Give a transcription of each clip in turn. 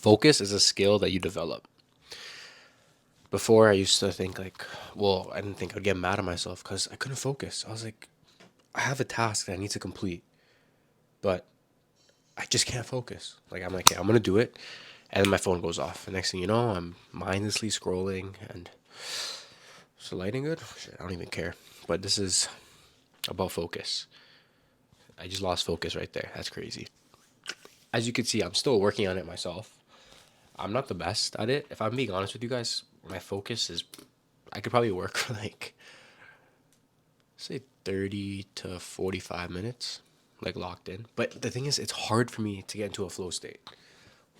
Focus is a skill that you develop. Before, I used to think like, well, I didn't think I'd get mad at myself because I couldn't focus. I was like, I have a task that I need to complete, but I just can't focus. Like, I'm like, okay, I'm gonna do it, and then my phone goes off. The next thing you know, I'm mindlessly scrolling, and is the lighting good? Shit, I don't even care. But this is about focus. I just lost focus right there. That's crazy. As you can see, I'm still working on it myself. I'm not the best at it. If I'm being honest with you guys, my focus is I could probably work for like say 30 to 45 minutes like locked in. But the thing is it's hard for me to get into a flow state,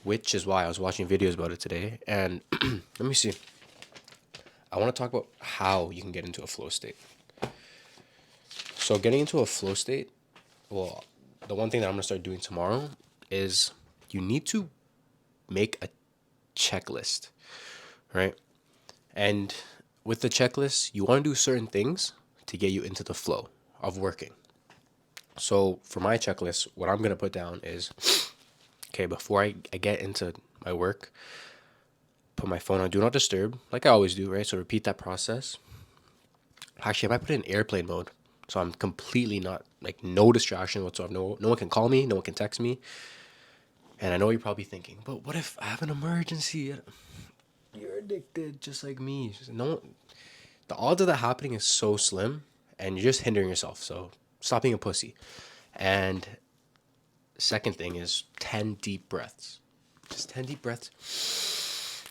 which is why I was watching videos about it today. And let me see. I want to talk about how you can get into a flow state. So getting into a flow state, well, the one thing that I'm going to start doing tomorrow is you need to make a checklist, right? And with the checklist, you want to do certain things to get you into the flow of working. So for my checklist, what I'm going to put down is, okay, before I get into my work, put my phone on do not disturb, like I always do, right? So repeat that process. Actually, I might put it in airplane mode. So I'm completely not, like, no distraction whatsoever. No one can call me, no one can text me. And I know you're probably thinking, but what if I have an emergency? You're addicted just like me. No, the odds of that happening is so slim, and you're just hindering yourself. So stop being a pussy. And second thing is 10 deep breaths. Just 10 deep breaths.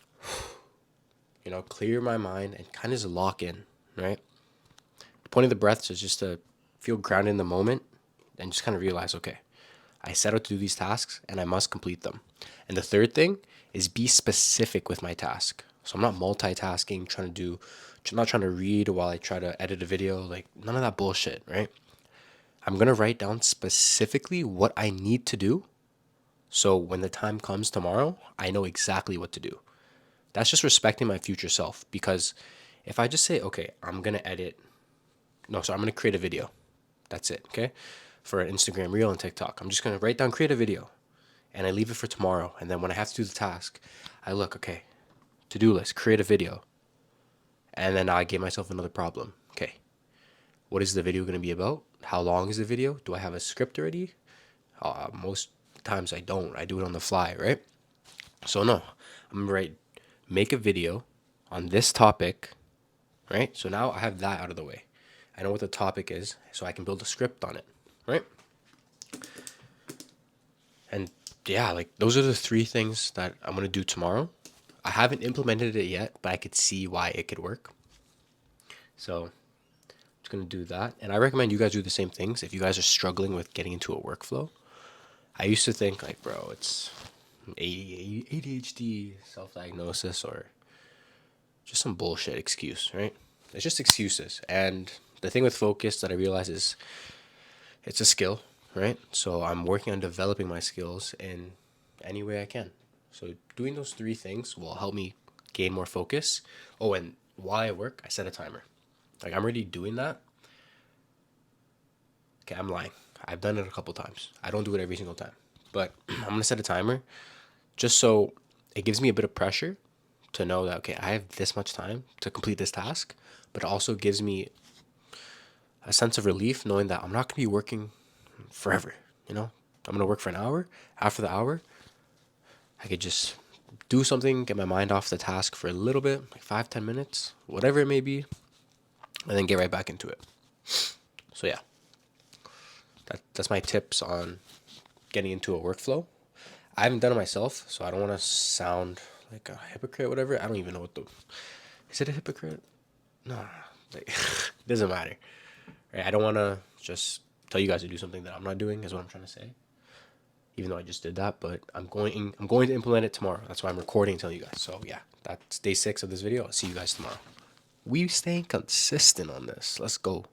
Clear my mind and kind of just lock in, right? The point of the breaths is just to feel grounded in the moment and just kind of realize, okay, I set out to do these tasks and I must complete them. And the third thing is be specific with my task. So I'm not multitasking, not trying to read while I try to edit a video, like none of that bullshit, right? I'm going to write down specifically what I need to do. So when the time comes tomorrow, I know exactly what to do. That's just respecting my future self, because if I just say, okay, I'm going to I'm going to create a video. That's it, okay? For an Instagram reel and TikTok. I'm just going to write down, create a video, and I leave it for tomorrow. And then when I have to do the task, I look, okay, to-do list, create a video. And then I give myself another problem. Okay, what is the video going to be about? How long is the video? Do I have a script already? Most times I don't. I do it on the fly, right? So no, I'm going to make a video on this topic, right? So now I have that out of the way. I know what the topic is, so I can build a script on it, right? And yeah, like those are the three things that I'm going to do tomorrow. I haven't implemented it yet, but I could see why it could work. So I'm just going to do that. And I recommend you guys do the same things if you guys are struggling with getting into a workflow. I used to think like, bro, it's ADHD, self-diagnosis, or just some bullshit excuse, right? It's just excuses. And the thing with focus that I realize is it's a skill, right? So I'm working on developing my skills in any way I can. So doing those three things will help me gain more focus. Oh, and while I work, I set a timer. Like I'm already doing that. Okay, I'm lying. I've done it a couple times. I don't do it every single time. But I'm going to set a timer just so it gives me a bit of pressure to know that, okay, I have this much time to complete this task, but it also gives me a sense of relief knowing that I'm not going to be working forever, I'm going to work for an hour. After the hour, I could just do something, get my mind off the task for a little bit, like 5-10 minutes, whatever it may be, and then get right back into it. So yeah, that's my tips on getting into a workflow. I haven't done it myself, so I don't want to sound like a hypocrite, whatever. I don't even know is it a hypocrite? No, like, it doesn't matter. Right? I don't want to just tell you guys to do something that I'm not doing, is what I'm trying to say. Even though I just did that, but I'm going to implement it tomorrow. That's why I'm recording and telling you guys. So yeah, that's day 6 of this video. I'll see you guys tomorrow. We staying consistent on this. Let's go.